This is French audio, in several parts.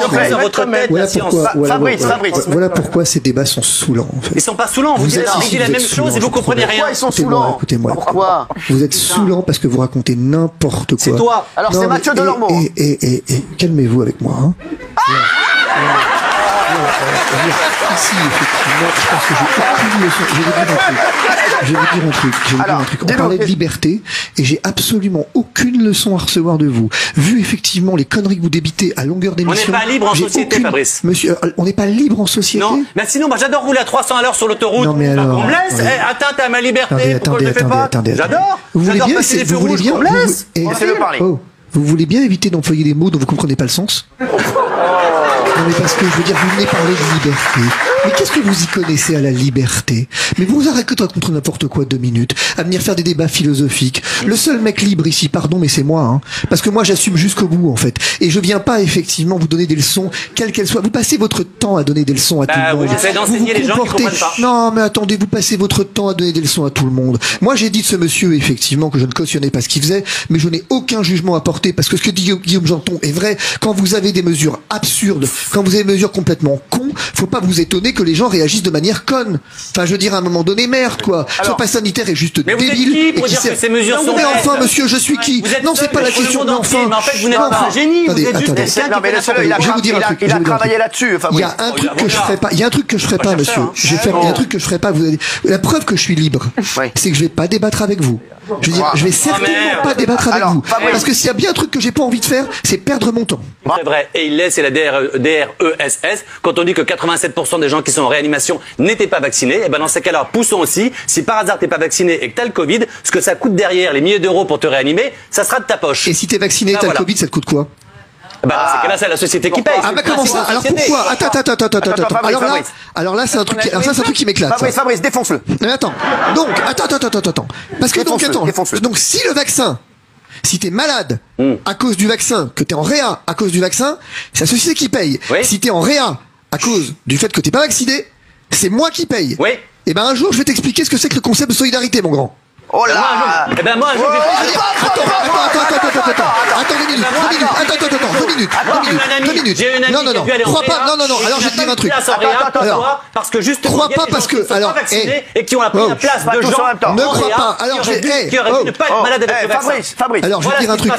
ancré dans votre tête la science. Voilà pourquoi ces débats sont saoulants. En fait. Ils sont pas saoulants. Vous dites la même chose et vous comprenez rien. Pourquoi ils sont saoulants? Écoutez-moi. Pourquoi? Vous êtes saoulant parce que vous racontez n'importe quoi. C'est toi. Alors c'est Mathieu Delormeau. Et calmez-vous avec moi. Hein. Ici, effectivement, je pense que j'ai aucune leçon. Je vais vous dire un truc. On parlait de liberté et j'ai absolument aucune leçon à recevoir de vous. Vu effectivement les conneries que vous débitez à longueur d'émission. On n'est pas libre en société, Fabrice. Monsieur, on n'est pas libre en société. Non, mais sinon, moi j'adore rouler à 300 à l'heure sur l'autoroute. Non mais alors. On me laisse atteinte à ma liberté. Pourquoi je le fais pas? J'adore. Vous voulez bien, vous voulez bien, laissez-le parler. Vous voulez bien éviter d'employer des mots dont vous comprenez pas le sens? Non mais parce que je veux dire, vous venez parler de liberté. Mais qu'est-ce que vous y connaissez à la liberté? Mais vous arrêtez de raconter n'importe quoi 2 minutes, à venir faire des débats philosophiques. Le seul mec libre ici, pardon, mais c'est moi, hein. Parce que moi j'assume jusqu'au bout en fait. Et je viens pas effectivement vous donner des leçons, quelles qu'elles soient. Vous passez votre temps à donner des leçons à tout le monde. J'essaie d'enseigner les gens qui comprennent pas. Non mais attendez, vous passez votre temps à donner des leçons à tout le monde. Moi j'ai dit de ce monsieur effectivement que je ne cautionnais pas ce qu'il faisait, mais je n'ai aucun jugement à porter parce que ce que dit Guillaume Janton est vrai. Quand vous avez des mesures absurdes, quand vous avez des mesures complètement cons, faut pas vous étonner que les gens réagissent de manière conne. Enfin, je veux dire, à un moment donné, merde, quoi. Ce pass sanitaire est juste mais débile. Vous êtes qui pour dire que ces mesures sont mais enfin, bêtes. monsieur, je suis qui? Non, c'est pas la question. Mais enfin, en fait, vous n'êtes pas un génie. Vous êtes juste quelqu'un qui fait n'importe quoi. Je vais vous dire un truc. Il a travaillé là-dessus. Il y a un truc que je ferai pas. Il y a un truc que je ferai pas, monsieur. Il y a un truc que je ferai pas. La preuve que je suis libre, c'est que je vais pas débattre avec vous. Je veux dire, je vais certainement pas débattre avec vous. Parce que s'il y a bien un truc que j'ai pas envie de faire, c'est perdre mon temps. C'est vrai. Et il laisse, c'est la DRESS. Quand on dit que 87% des gens qui sont en réanimation n'étaient pas vaccinés, et ben dans ces cas-là, poussons aussi. Si par hasard t'es pas vacciné et que t'as le Covid, ce que ça coûte derrière, les milliers d'euros pour te réanimer, ça sera de ta poche. Et si t'es vacciné, t'as le Covid, ça te coûte quoi? Bah, dans ces cas-là, c'est la société qui paye. Ah, bah, comment ça? Alors, pourquoi? Attends. Alors là, c'est un truc qui m'éclate. Fabrice, défonce-le. Mais attends. Donc, attends. Parce que donc, si le vaccin, si t'es malade à cause du vaccin, que t'es en réa à cause du vaccin, c'est la société qui paye. Oui. Si t'es en réa à cause du fait que t'es pas vacciné, c'est moi qui paye. Oui. Et ben, un jour, je vais t'expliquer ce que c'est que le concept de solidarité, mon grand. Oh là! Eh ben moi, je vais Attends, 2 minutes. J'ai une amie qui a dû aller en Crois pas, réa, non, alors je vais te dire un truc. Parce que justement, Crois il y a pas des parce gens qui que, sont alors, pas vaccinés et qui ont pris la place de gens ne crois pas. Alors, qui auraient dû ne pas être malades avec le vaccin. Fabrice. Alors, je vais te dire un truc.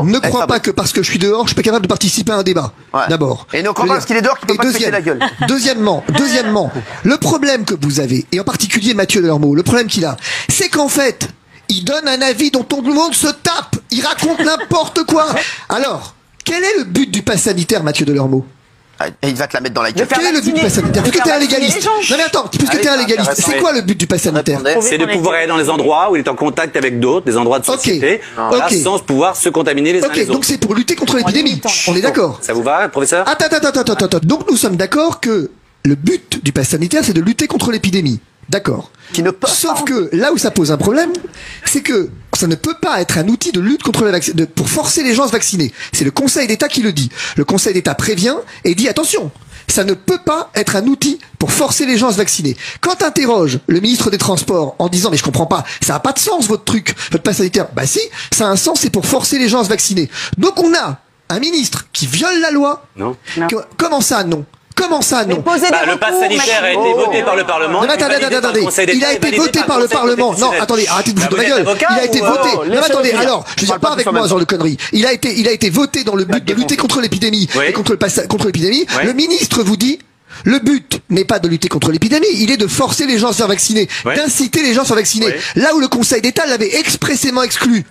Ne crois pas que parce que je suis dehors, je suis pas capable de participer à un débat. D'abord. Et ne crois pas parce qu'il est dehors qu'il peut pas péter la gueule. Deuxièmement, le problème que vous avez, et en particulier Mathieu Delormeau, le problème qu'il a, c'est qu'en fait, il donne un avis dont tout le monde se tape. Il raconte n'importe quoi. Alors, quel est le but du pass sanitaire, Mathieu Delormeau? Et il va te la mettre dans la gueule. Quel est le but du pass sanitaire? Puisque t'es un légaliste. Non mais attends, puisque t'es un légaliste, c'est quoi le but du pass sanitaire? C'est de pouvoir aller dans les endroits où il est en contact avec d'autres, des endroits de société, sans pouvoir se contaminer les uns les autres. Donc c'est pour lutter contre l'épidémie. On est d'accord? Ça vous va, professeur? Attends. Donc nous sommes d'accord que le but du pass sanitaire, c'est de lutter contre l'épidémie. D'accord. Sauf que là où ça pose un problème, c'est que ça ne peut pas être un outil de lutte contre pour forcer les gens à se vacciner. C'est le Conseil d'État qui le dit. Le Conseil d'État prévient et dit attention, ça ne peut pas être un outil pour forcer les gens à se vacciner. Quand t'interroges le ministre des Transports en disant mais je comprends pas, ça n'a pas de sens votre truc, votre pass sanitaire. Bah si, ça a un sens, c'est pour forcer les gens à se vacciner. Donc on a un ministre qui viole la loi. Non. Comment ça non? Comment ça, non? Le pass sanitaire a été voté par le Parlement. Non, attendez. Il a été voté par le Parlement. Non, attendez, arrêtez de vous foutre de ma gueule. Il a été voté. Non, attendez, alors, je veux dire pas avec moi ce genre de conneries. Il a été voté dans le but de lutter contre l'épidémie et contre l'épidémie. Le ministre vous dit, le but n'est pas de lutter contre l'épidémie, il est de forcer les gens à se faire vacciner, d'inciter les gens à se faire vacciner. Là où le Conseil d'État l'avait expressément exclu.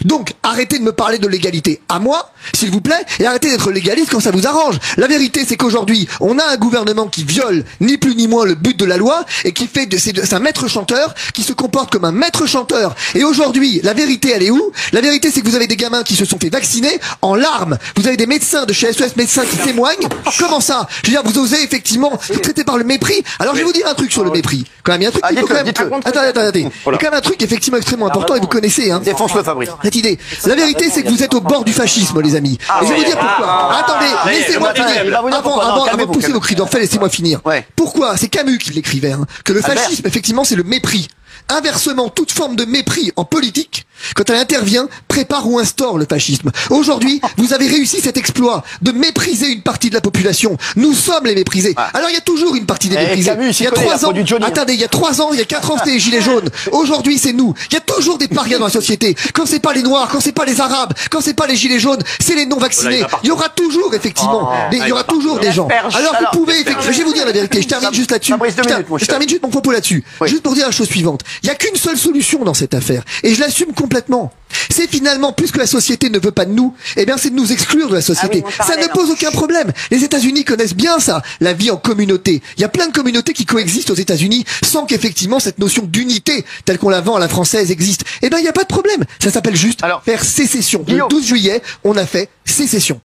Donc, arrêtez de me parler de légalité à moi, s'il vous plaît, et arrêtez d'être légaliste quand ça vous arrange. La vérité, c'est qu'aujourd'hui, on a un gouvernement qui viole ni plus ni moins le but de la loi et qui fait c'est un maître chanteur qui se comporte comme un maître chanteur. Et aujourd'hui, la vérité, elle est où? La vérité, c'est que vous avez des gamins qui se sont fait vacciner en larmes. Vous avez des médecins de chez SOS Médecins qui témoignent. Comment ça? Je veux dire, vous osez effectivement vous traiter par le mépris. Alors, je vais vous dire un truc sur le mépris. Quand même, il y a un truc qu'il faut quand même... Attendez. Il y a quand même un truc effectivement extrêmement important et vous connaissez, hein. Défonce-le, Fabrice. Cette idée. La vérité, c'est que vous êtes au bord du fascisme, les amis. Et je vais vous dire pourquoi. Attendez, laissez-moi finir. Avant de pousser vos cris d'enfer, laissez-moi finir. Pourquoi? C'est Camus qui l'écrivait, hein, que le fascisme, effectivement, c'est le mépris. Inversement, toute forme de mépris en politique, quand elle intervient, prépare ou instaure le fascisme. Aujourd'hui, vous avez réussi cet exploit de mépriser une partie de la population. Nous sommes les méprisés. Alors il y a toujours une partie des méprisés. Il y a 3 ans, attendez, il y a 3 ans, il y a 4 ans, c'était les gilets jaunes. Aujourd'hui, c'est nous. Il y a toujours des parias dans la société. Quand c'est pas les noirs, quand c'est pas les arabes, quand c'est pas les gilets jaunes, c'est les non vaccinés. Il y aura toujours effectivement, il y aura toujours des gens. Alors vous pouvez effectivement, je vais vous dire la vérité. Je termine juste là-dessus. Je termine juste mon propos là-dessus. Juste pour dire la chose suivante. Il y a qu'une seule solution dans cette affaire, et je l'assume complètement. C'est finalement, puisque la société ne veut pas de nous, eh bien c'est de nous exclure de la société. Ça ne pose aucun problème. Les États-Unis connaissent bien ça, la vie en communauté. Il y a plein de communautés qui coexistent aux États-Unis sans qu'effectivement cette notion d'unité, telle qu'on la vend à la française, existe. Eh bien il n'y a pas de problème. Ça s'appelle juste faire sécession. Le 12 juillet, on a fait sécession.